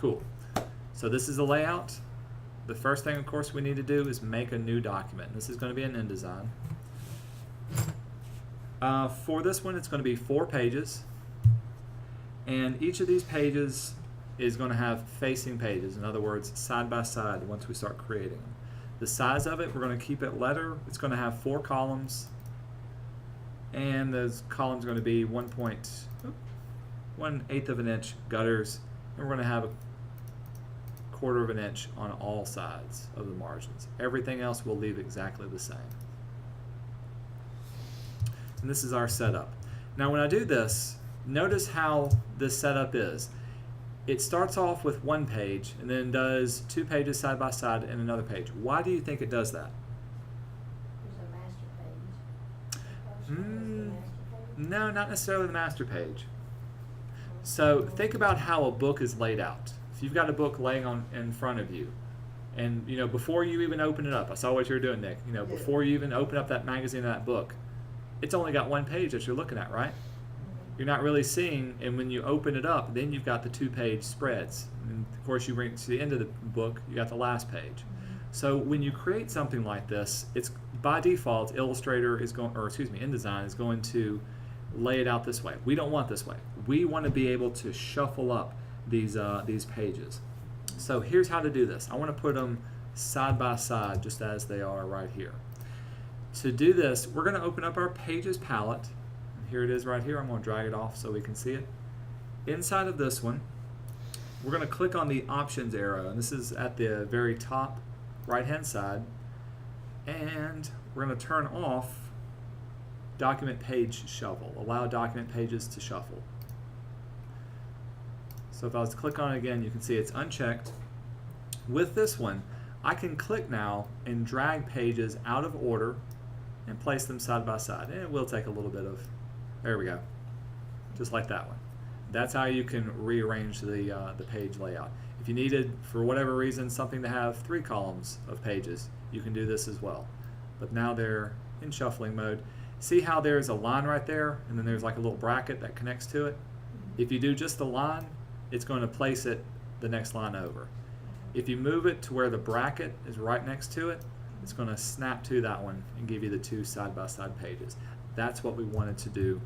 Cool. So this is the layout. The first thing, of course, we need to do is make a new document. This is going to be an InDesign. For this one, it's going to be 4 pages. And each of these pages is going to have facing pages. In other words, side by side once we start creating them. The size of it, we're going to keep it letter. It's going to have 4 columns. And those columns are going to be 1/8 of an inch gutters. And we're going to have a 1/4 of an inch on all sides of the margins. Everything else we'll leave exactly the same. And this is our setup. Now when I do this, notice how this setup is. It starts off with 1 page and then does 2 pages side by side and another page. Why do you think it does that? There's a master page. No, not necessarily the master page. So think about how a book is laid out. If you've got a book laying in front of you, and before you even open it up, I saw what you were doing, Nick. Before you even open up that magazine or that book, it's only got 1 page that you're looking at, right? You're not really seeing, and when you open it up, then you've got the 2-page spreads. And of course, you bring it to the end of the book, you got the last page. So when you create something like this, it's by default, InDesign is going to lay it out this way. We don't want this way. We want to be able to shuffle up these pages. So here's how to do this. I want to put them side by side just as they are right here. To do this, we're going to open up our Pages palette. Here it is right here. I'm going to drag it off so we can see it. Inside of this one, we're going to click on the Options arrow, and this is at the very top right-hand side, and we're going to turn off Document Page Shuffle. Allow document pages to shuffle. So if I was to click on it again, you can see it's unchecked. With this one, I can click now and drag pages out of order and place them side by side. And it will take a little bit of, there we go, just like that one. That's how you can rearrange the page layout. If you needed, for whatever reason, something to have 3 columns of pages, you can do this as well. But now they're in shuffling mode. See how there's a line right there, and then there's like a little bracket that connects to it? If you do just the line, it's going to place it the next line over. If you move it to where the bracket is right next to it, it's going to snap to that one and give you the 2 side-by-side pages. That's what we wanted to do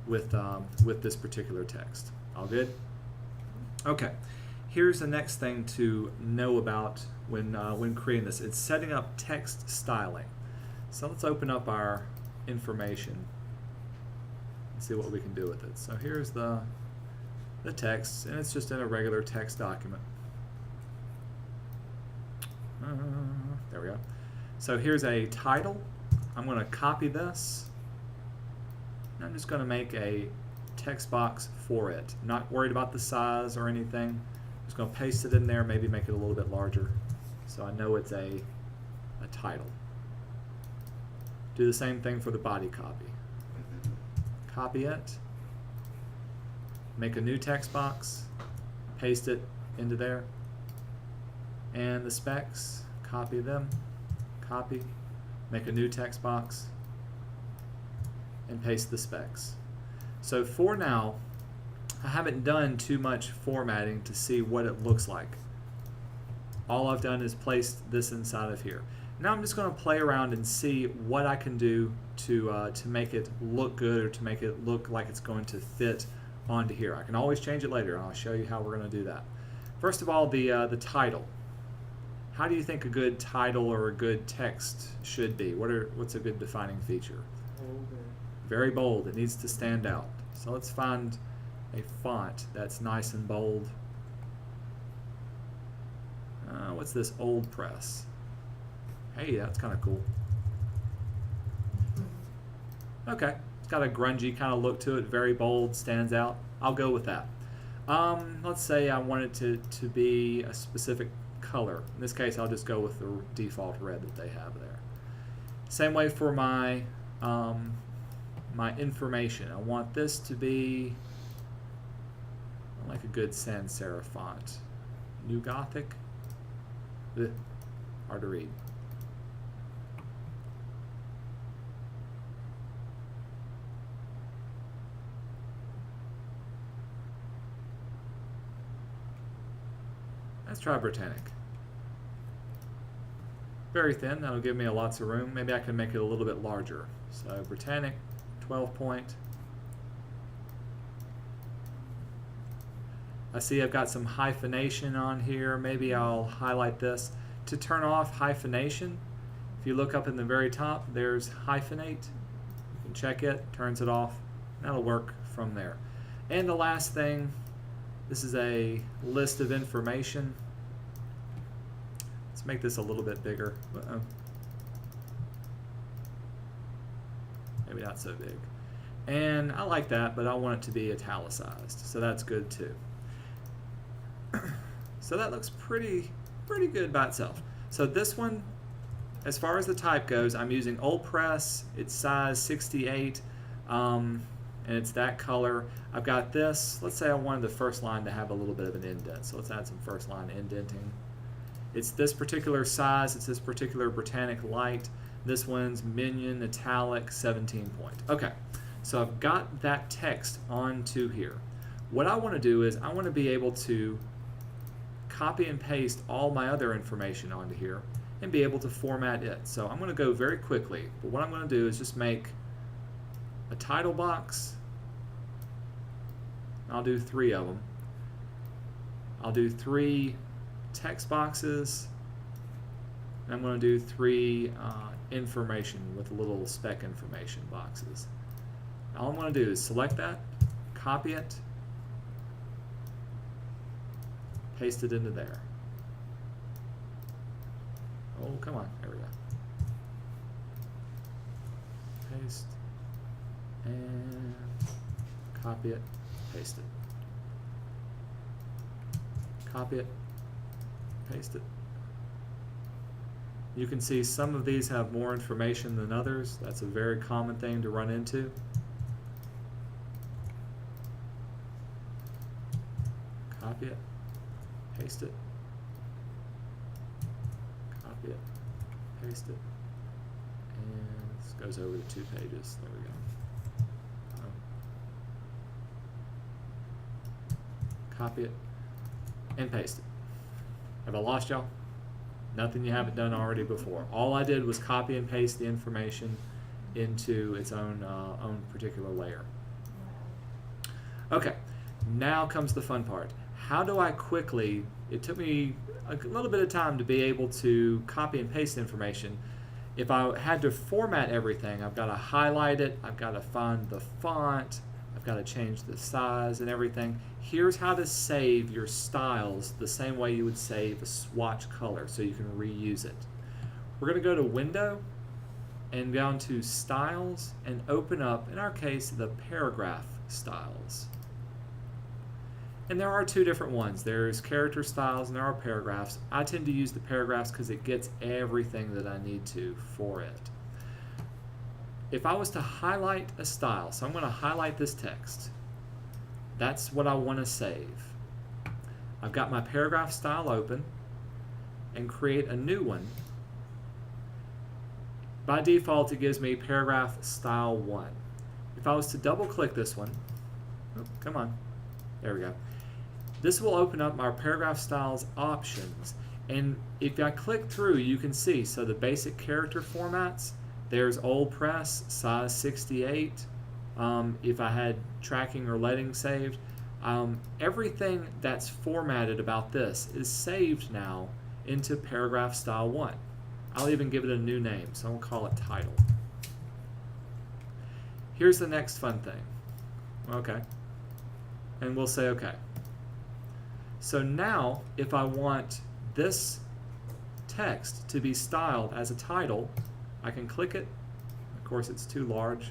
with this particular text. All good? Okay. Here's the next thing to know about when creating this. It's setting up text styling. So let's open up our information and see what we can do with it. So here's the text, and it's just in a regular text document. There we go. So here's a title. I'm going to copy this. And I'm just going to make a text box for it. I'm not worried about the size or anything. I'm just going to paste it in there, maybe make it a little bit larger so I know it's a title. Do the same thing for the body copy. Copy it. Make a new text box. Paste it into there. And the specs, copy them. Copy. Make a new text box. And paste the specs. So for now, I haven't done too much formatting to see what it looks like. All I've done is placed this inside of here. Now I'm just going to play around and see what I can do to make it look good, or to make it look like it's going to fit onto here. I can always change it later, and I'll show you how we're going to do that. First of all, the title. How do you think a good title or a good text should be? What's a good defining feature? Bold. Very bold. It needs to stand out. So let's find a font that's nice and bold. What's this? Old Press. Hey, that's kind of cool. Okay, it's got a grungy kind of look to it. Very bold, stands out. I'll go with that. Let's say I want it to be a specific color. In this case, I'll just go with the default red that they have there. Same way for my my information. I want this to be like a good sans serif font. New Gothic. Ugh, hard to read. Let's try Britannic. Very thin, that'll give me lots of room. Maybe I can make it a little bit larger. So Britannic, 12 point. I see I've got some hyphenation on here. Maybe I'll highlight this. To turn off hyphenation, if you look up in the very top, there's hyphenate. You can check it, turns it off. That'll work from there. And the last thing, this is a list of information. Let's make this a little bit bigger. Uh-oh. Maybe not so big. And I like that, but I want it to be italicized, so that's good too. So that looks pretty good by itself. So this one, as far as the type goes, I'm using Old Press. It's size 68, and it's that color. I've got this. Let's say I wanted the first line to have a little bit of an indent, so let's add some first line indenting. It's this particular size. It's this particular Britannic light. This one's minion italic 17 point. Okay, so I've got that text onto here. What I want to do is I want to be able to copy and paste all my other information onto here and be able to format it. So I'm going to go very quickly, but what I'm going to do is just make a title box. I'll do 3 of them. I'll do 3 text boxes, and I'm going to do 3 information with little spec information boxes. All I'm going to do is select that, copy it, paste it into there. Oh, come on. There we go. Paste. And copy it, paste it. Copy it, paste it. You can see some of these have more information than others. That's a very common thing to run into. Copy it, paste it, copy it, paste it, and this goes over to 2 pages. There we go. Copy it and paste it. Have I lost y'all? Nothing you haven't done already before. All I did was copy and paste the information into its own particular layer. Okay, now comes the fun part. How do I quickly, it took me a little bit of time to be able to copy and paste information. If I had to format everything, I've got to highlight it, I've got to find the font, I've got to change the size and everything. Here's how to save your styles the same way you would save a swatch color so you can reuse it. We're going to go to Window and down to Styles and open up, in our case, the paragraph styles. And there are 2 different ones. There's character styles and there are paragraphs. I tend to use the paragraphs because it gets everything that I need to for it. If I was to highlight a style, so I'm going to highlight this text. That's what I want to save. I've got my paragraph style open and create a new one. By default, it gives me paragraph style 1. If I was to double click this one, oh, come on, there we go. This will open up my paragraph styles options, and if I click through, you can see, so the basic character formats, there's Old Press, size 68, if I had tracking or leading saved. Everything that's formatted about this is saved now into paragraph style 1. I'll even give it a new name, so I'll call it title. Here's the next fun thing. Okay. And we'll say okay. So now, if I want this text to be styled as a title, I can click it. Of course, it's too large.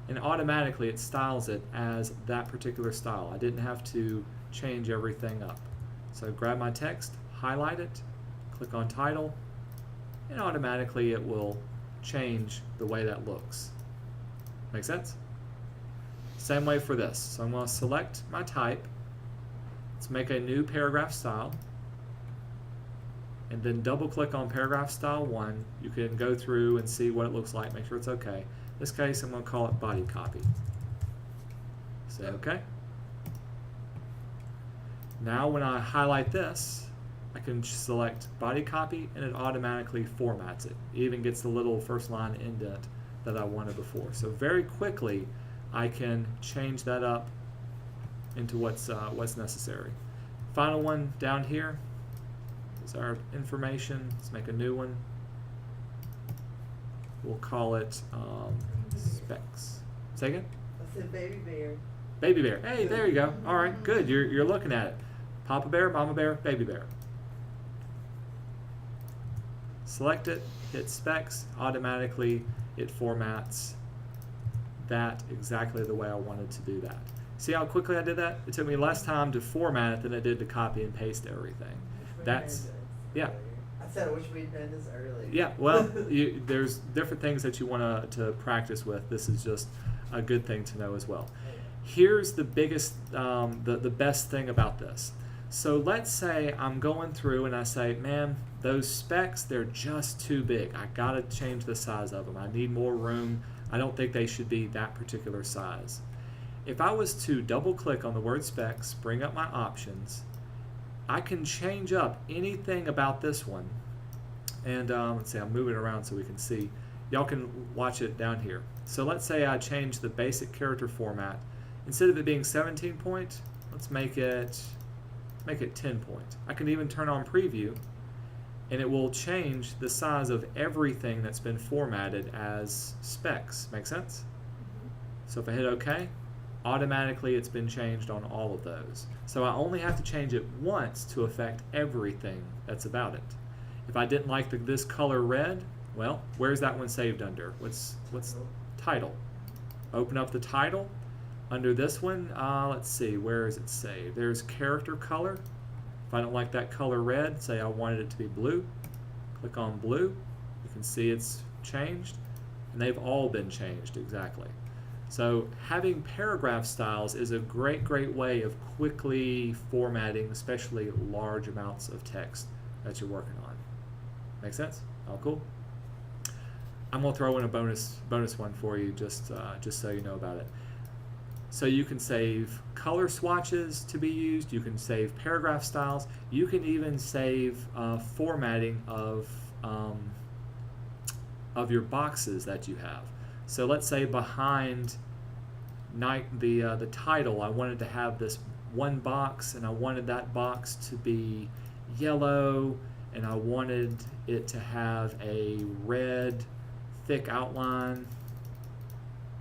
And automatically it styles it as that particular style. I didn't have to change everything up. So grab my text, highlight it, click on title, and automatically it will change the way that looks. Make sense? Same way for this. So I'm going to select my type. Let's make a new paragraph style. And then double click on paragraph style 1. You can go through and see what it looks like, make sure it's okay. In this case, I'm going to call it body copy. Say okay. Now when I highlight this I can select body copy and it automatically formats it. It even gets the little first line indent that I wanted before. So very quickly I can change that up into what's necessary. Final one down here is our information. Let's make a new one. We'll call it specs. Say again? I said baby bear. Baby bear. Hey, there you go. All right, good. You're looking at it. Papa bear, mama bear, baby bear. Select it, hit specs, automatically it formats that exactly the way I wanted to do that. See how quickly I did that? It took me less time to format it than it did to copy and paste everything. That's, yeah. I said I wish we'd done this early. Yeah, well, there's different things that you want to practice with. This is just a good thing to know as well. Here's the biggest, the best thing about this. So let's say I'm going through and I say, man, those specs, they're just too big. I gotta change the size of them. I need more room. I don't think they should be that particular size. If I was to double click on the word specs, bring up my options, I can change up anything about this one. And let's see, I'm moving around so we can see. Y'all can watch it down here. So let's say I change the basic character format. Instead of it being 17 point, let's make it 10 point. I can even turn on preview and it will change the size of everything that's been formatted as specs. Make sense? So if I hit OK, automatically it's been changed on all of those. So I only have to change it once to affect everything that's about it. If I didn't like this color red, well, where's that one saved under? What's title? Open up the title. Under this one, let's see, where is it saved? There's character color. If I don't like that color red, say I wanted it to be blue. Click on blue. You can see it's changed. And they've all been changed exactly. So having paragraph styles is a great way of quickly formatting, especially large amounts of text that you're working on. Make sense? All cool? I'm going to throw in a bonus one for you just so you know about it. So you can save color swatches to be used, you can save paragraph styles, you can even save formatting of your boxes that you have. So let's say behind the title, I wanted to have this one box and I wanted that box to be yellow and I wanted it to have a red thick outline.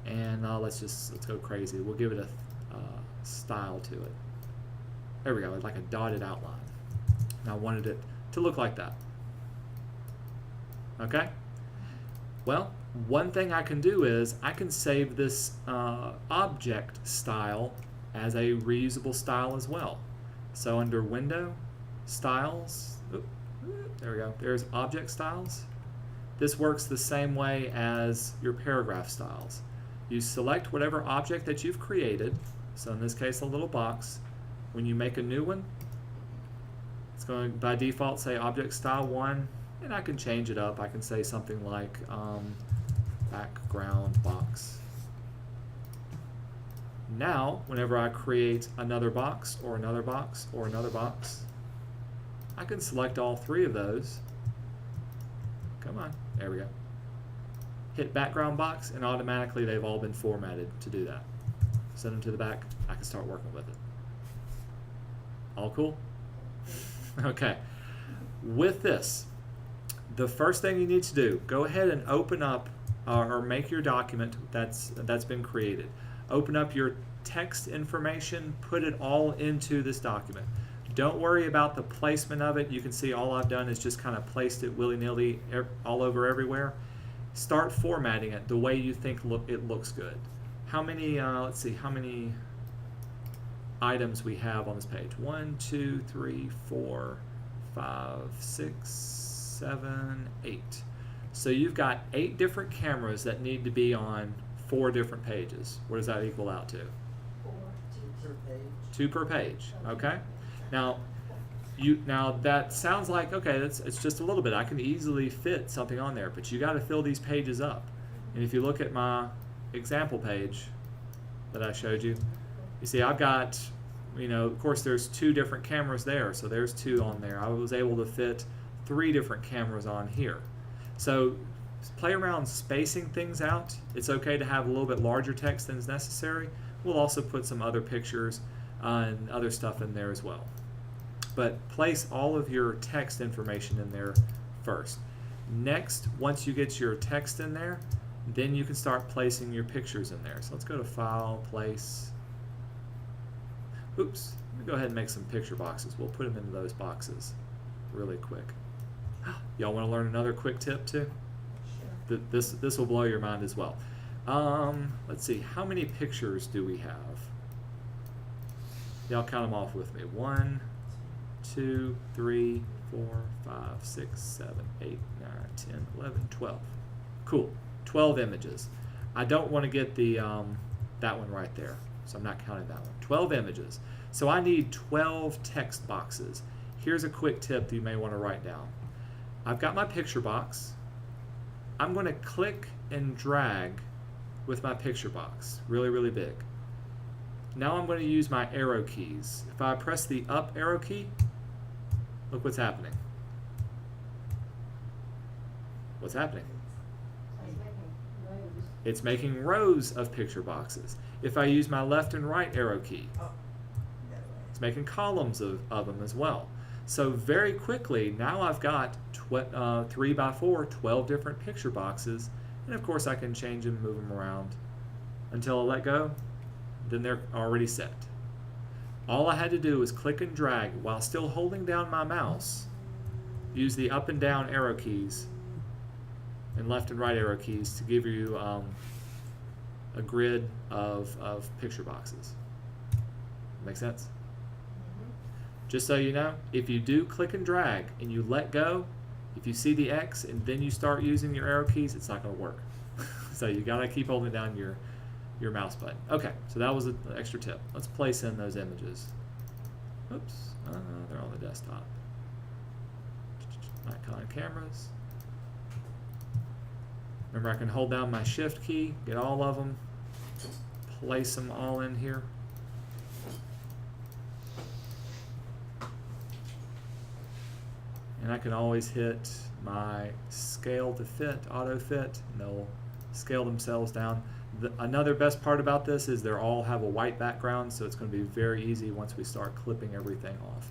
And let's go crazy. We'll give it a style to it. There we go, like a dotted outline. And I wanted it to look like that. Okay? Well, one thing I can do is I can save this object style as a reusable style as well. So under Window, Styles, there we go. There's Object Styles. This works the same way as your paragraph styles. You select whatever object that you've created, so in this case a little box. When you make a new one, it's going to by default say object style 1, and I can change it up. I can say something like background box. Now whenever I create another box or another box or another box, I can select all three of those. Come on, there we go. Hit background box and automatically they've all been formatted to do that. Send them to the back, I can start working with it. All cool? Okay. With this, the first thing you need to do, go ahead and open up or make your document that's been created. Open up your text information, put it all into this document. Don't worry about the placement of it. You can see all I've done is just kind of placed it willy-nilly all over everywhere. Start formatting it the way you think it looks good. How many, let's see, how many items we have on this page? 1, 2, 3, 4, 5, 6, 7, 8. So you've got 8 different cameras that need to be on 4 different pages. What does that equal out to? 2 per page. 2 per page, okay? Now that sounds like, okay, it's just a little bit. I can easily fit something on there, but you got to fill these pages up. And if you look at my example page that I showed you, you see I've got of course there's 2 different cameras there, so there's 2 on there. I was able to fit 3 different cameras on here. So play around spacing things out. It's okay to have a little bit larger text than is necessary. We'll also put some other pictures and other stuff in there as well. But place all of your text information in there first. Next, once you get your text in there, then you can start placing your pictures in there. So let's go to File, Place. Oops, let me go ahead and make some picture boxes. We'll put them into those boxes really quick. Y'all want to learn another quick tip too? Sure. This will blow your mind as well. Let's see, how many pictures do we have? Y'all count them off with me. 1, 2, 3, 4, 5, 6, 7, 8, 9, 10, 11, 12. Cool. 12 images. I don't want to get the that one right there, so I'm not counting that one. 12 images. So I need 12 text boxes. Here's a quick tip that you may want to write down. I've got my picture box. I'm going to click and drag with my picture box, really, really big. Now I'm going to use my arrow keys. If I press the up arrow key, look what's happening. What's happening? It's making rows of picture boxes. If I use my left and right arrow key, Oh, no way. it's making columns of them as well. So very quickly, now I've got 3 by 4, 12 different picture boxes, and of course I can change them, move them around until I let go. Then they're already set. All I had to do was click and drag while still holding down my mouse, use the up and down arrow keys and left and right arrow keys to give you a grid of picture boxes. Make sense? Mm-hmm. Just so you know, if you do click and drag and you let go, if you see the X and then you start using your arrow keys, it's not going to work. So you got to keep holding down your mouse button. Okay, so that was an extra tip. Let's place in those images. Oops, they're on the desktop. Icon cameras. Remember, I can hold down my shift key, get all of them, place them all in here. And I can always hit my scale to fit, auto fit, and they'll scale themselves down. Another best part about this is they all have a white background, so it's going to be very easy once we start clipping everything off.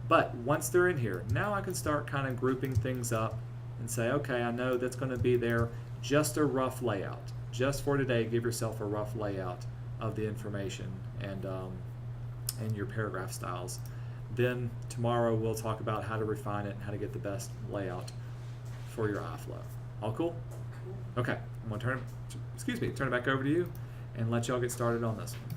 But once they're in here, now I can start kind of grouping things up and say, okay, I know that's going to be there, just a rough layout. Just for today, give yourself a rough layout of the information and your paragraph styles. Then tomorrow we'll talk about how to refine it and how to get the best layout for your iFlow. All cool? Okay, I'm going to turn it back over to you and let y'all get started on this one.